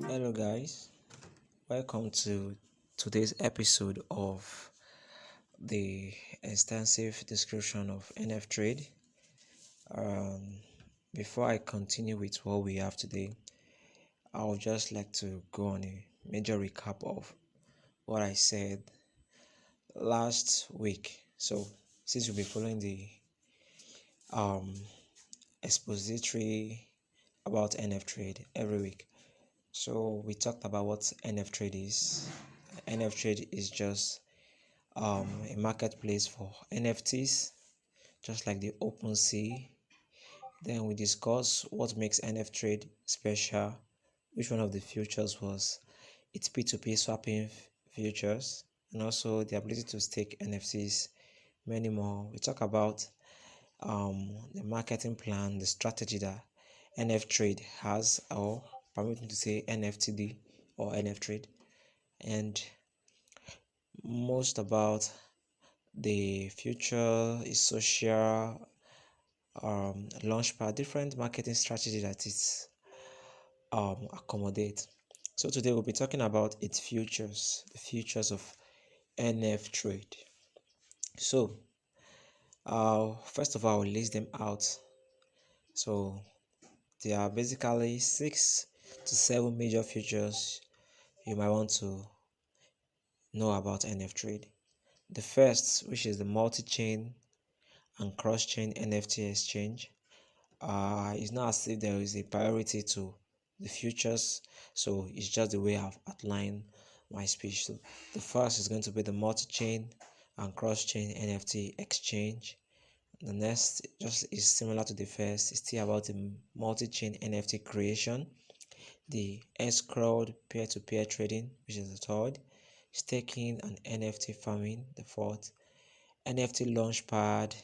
Hello, guys. Welcome to today's episode of the extensive description of NFTrade. Um, Before I continue with what we have today, I would just like to go on a major recap of what I said last week. So, since you'll be following the um, expository about NFTrade every week, so we talked about what NFTrade is. NFTrade is just a marketplace for NFTs, just like the OpenSea. Then we discuss what makes NFTrade special, which one of the features was its P2P swapping features, and also the ability to stake NFTs, many more. We talk about the marketing plan, the strategy that NFTrade has, or permit me to say NFTD or NFTrade, and most about the future is social launchpad, different marketing strategy that it accommodate. So today we'll be talking about its futures, the futures of NFTrade. So first of all, we'll list them out. So there are basically 6 to 7 major features you might want to know about NFTrade. The first, which is the multi-chain and cross-chain NFT exchange, it's not as if there is a priority to the futures, so it's just the way I've outlined my speech. So the first is going to be the multi-chain and cross-chain NFT exchange. The next just is similar to the first. It's still about the multi-chain NFT creation, the escrowed peer-to-peer trading, which is the third, staking and NFT farming, the fourth, NFT launchpad,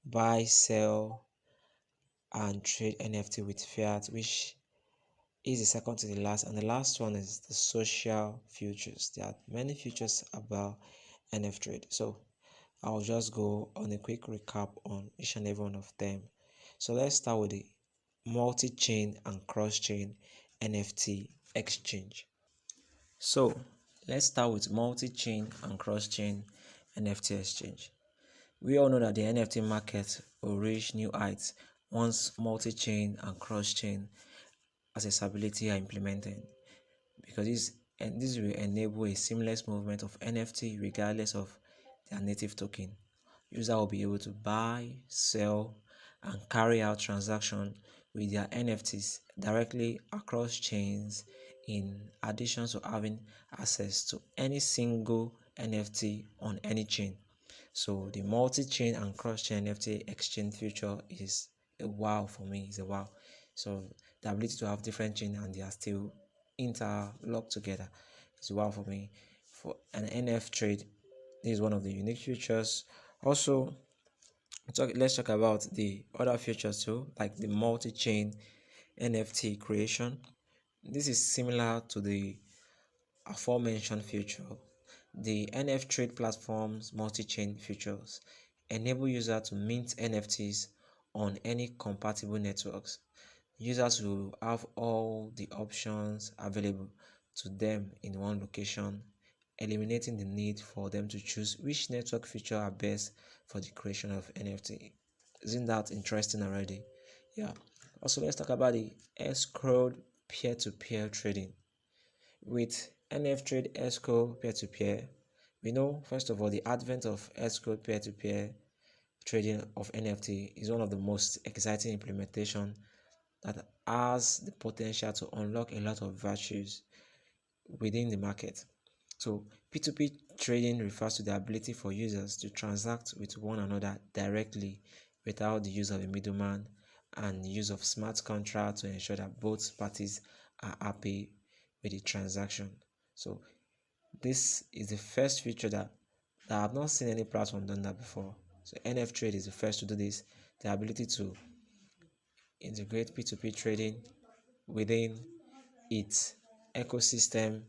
buy, sell, and trade NFT with fiat, which is the second to the last. And the last one is the social futures. There are many futures about NFTrade. So I'll just go on a quick recap on each and every one of them. So let's start with the multi-chain and cross-chain NFT exchange. So let's start with multi-chain and cross-chain NFT exchange. We all know that the NFT market will reach new heights once multi-chain and cross-chain accessibility are implemented, because this will enable a seamless movement of NFT regardless of their native token. User will be able to buy, sell, and carry out transactions with their NFTs directly across chains, in addition to having access to any single NFT on any chain. So the multi-chain and cross-chain NFT exchange feature is a wow for me. It's a wow. So the ability to have different chains and they are still interlocked together is wow for me. For an NFTrade, this is one of the unique features. Also, let's talk about the other features too, like the multi-chain NFT creation. This is similar to the aforementioned feature. The NFTrade platform's multi-chain features enable users to mint NFTs on any compatible networks. Users will have all the options available to them in one location, eliminating the need for them to choose which network feature are best for the creation of NFT. Isn't that interesting already? Yeah. Also, let's talk about the escrowed peer-to-peer trading. With NFTrade escrow peer-to-peer, we know first of all the advent of escrow peer-to-peer trading of NFT is one of the most exciting implementation that has the potential to unlock a lot of virtues within the market. So P2P trading refers to the ability for users to transact with one another directly without the use of a middleman, and the use of smart contracts to ensure that both parties are happy with the transaction. So this is the first feature that I have not seen any platform done that before. So NFTrade is the first to do this. The ability to integrate P2P trading within its ecosystem,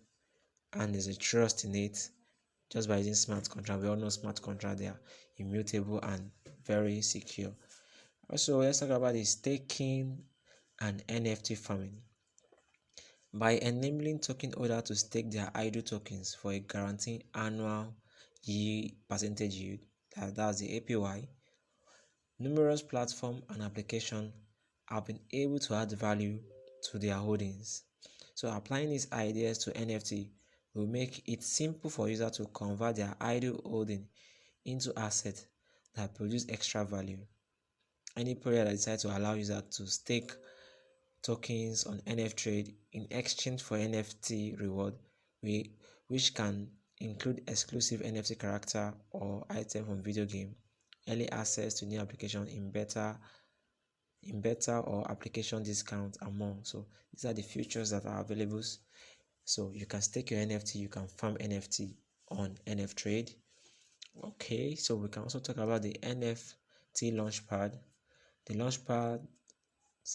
and there's a trust in it, just by using smart contract. We all know smart contract, they are immutable and very secure. Also, let's talk about the staking and NFT farming. By enabling token holder to stake their idle tokens for a guaranteed annual yield percentage yield, that's the APY, numerous platforms and applications have been able to add value to their holdings. So applying these ideas to NFT will make it simple for users to convert their idle holding into assets that produce extra value. Any project that decides to allow users to stake tokens on NFTrade in exchange for NFT reward, which can include exclusive NFT character or item from video game, early access to new application in beta or application discount and more. So these are the features that are available. So you can stake your NFT, you can farm NFT on NFTrade. Okay, so we can also talk about the NFT launchpad. The launchpad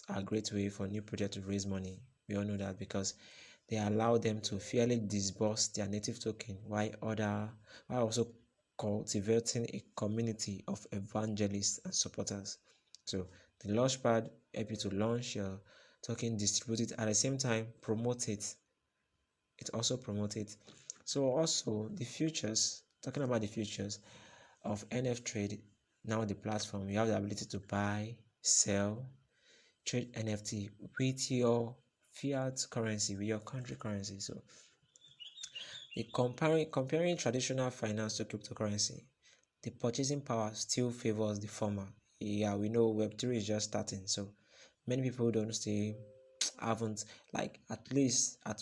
are a great way for new projects to raise money. We all know that because they allow them to fairly disburse their native token while also cultivating a community of evangelists and supporters. So the launchpad help you to launch your token, distribute it, at the same time promote it. It also promotes it. So also the futures, talking about the futures of NFTrade, now the platform, you have the ability to buy, sell, trade NFT with your fiat currency, with your country currency. So the comparing traditional finance to cryptocurrency, the purchasing power still favors the former. Yeah, we know Web3 is just starting, so many people don't still haven't, like, at least I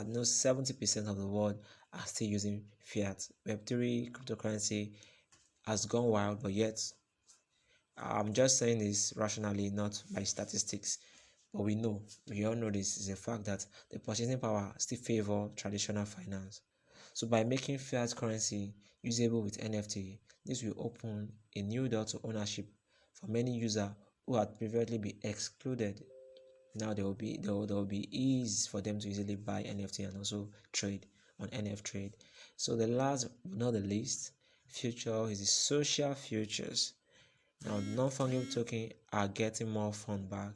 know 70% of the world are still using fiat. Web3 cryptocurrency has gone wild, but yet I'm just saying this rationally, not by statistics. But we all know this is a fact that the purchasing power still favor traditional finance. So by making fiat currency usable with NFT, this will open a new door to ownership for many users who had previously been excluded. Now there will be ease for them to easily buy NFT and also trade on NFTrade. So the last but not the least future is the social futures. Now, non-fungible tokens are getting more fun back.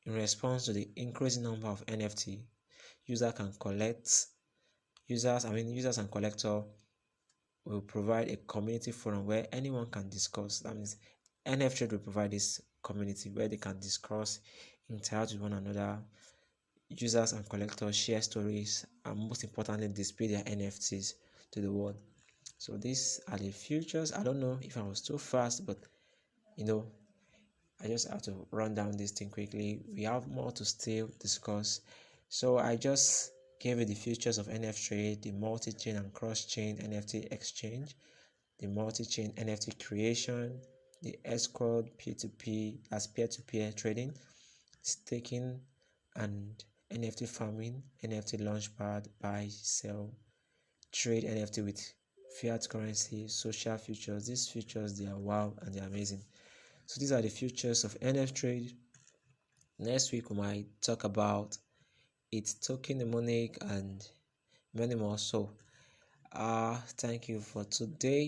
In response to the increasing number of NFT, users can collect users and collectors will provide a community forum where anyone can discuss. That means NFTrade will provide this community where they can discuss, interact with one another. Users and collectors share stories and most importantly display their NFTs to the world. So these are the futures. I don't know if I was too fast, but you know, I just have to run down this thing quickly. We have more to still discuss. So I just gave you the features of NFTrade, the multi-chain and cross-chain NFT exchange, the multi-chain NFT creation, the escrow P2P as peer-to-peer trading, staking and NFT farming, NFT launchpad, buy, sell, trade NFT with fiat currency, social futures. These futures, they are wow and they are amazing. So these are the futures of NFTrade. Next week we might talk about its token mnemonic and many more. So thank you for today.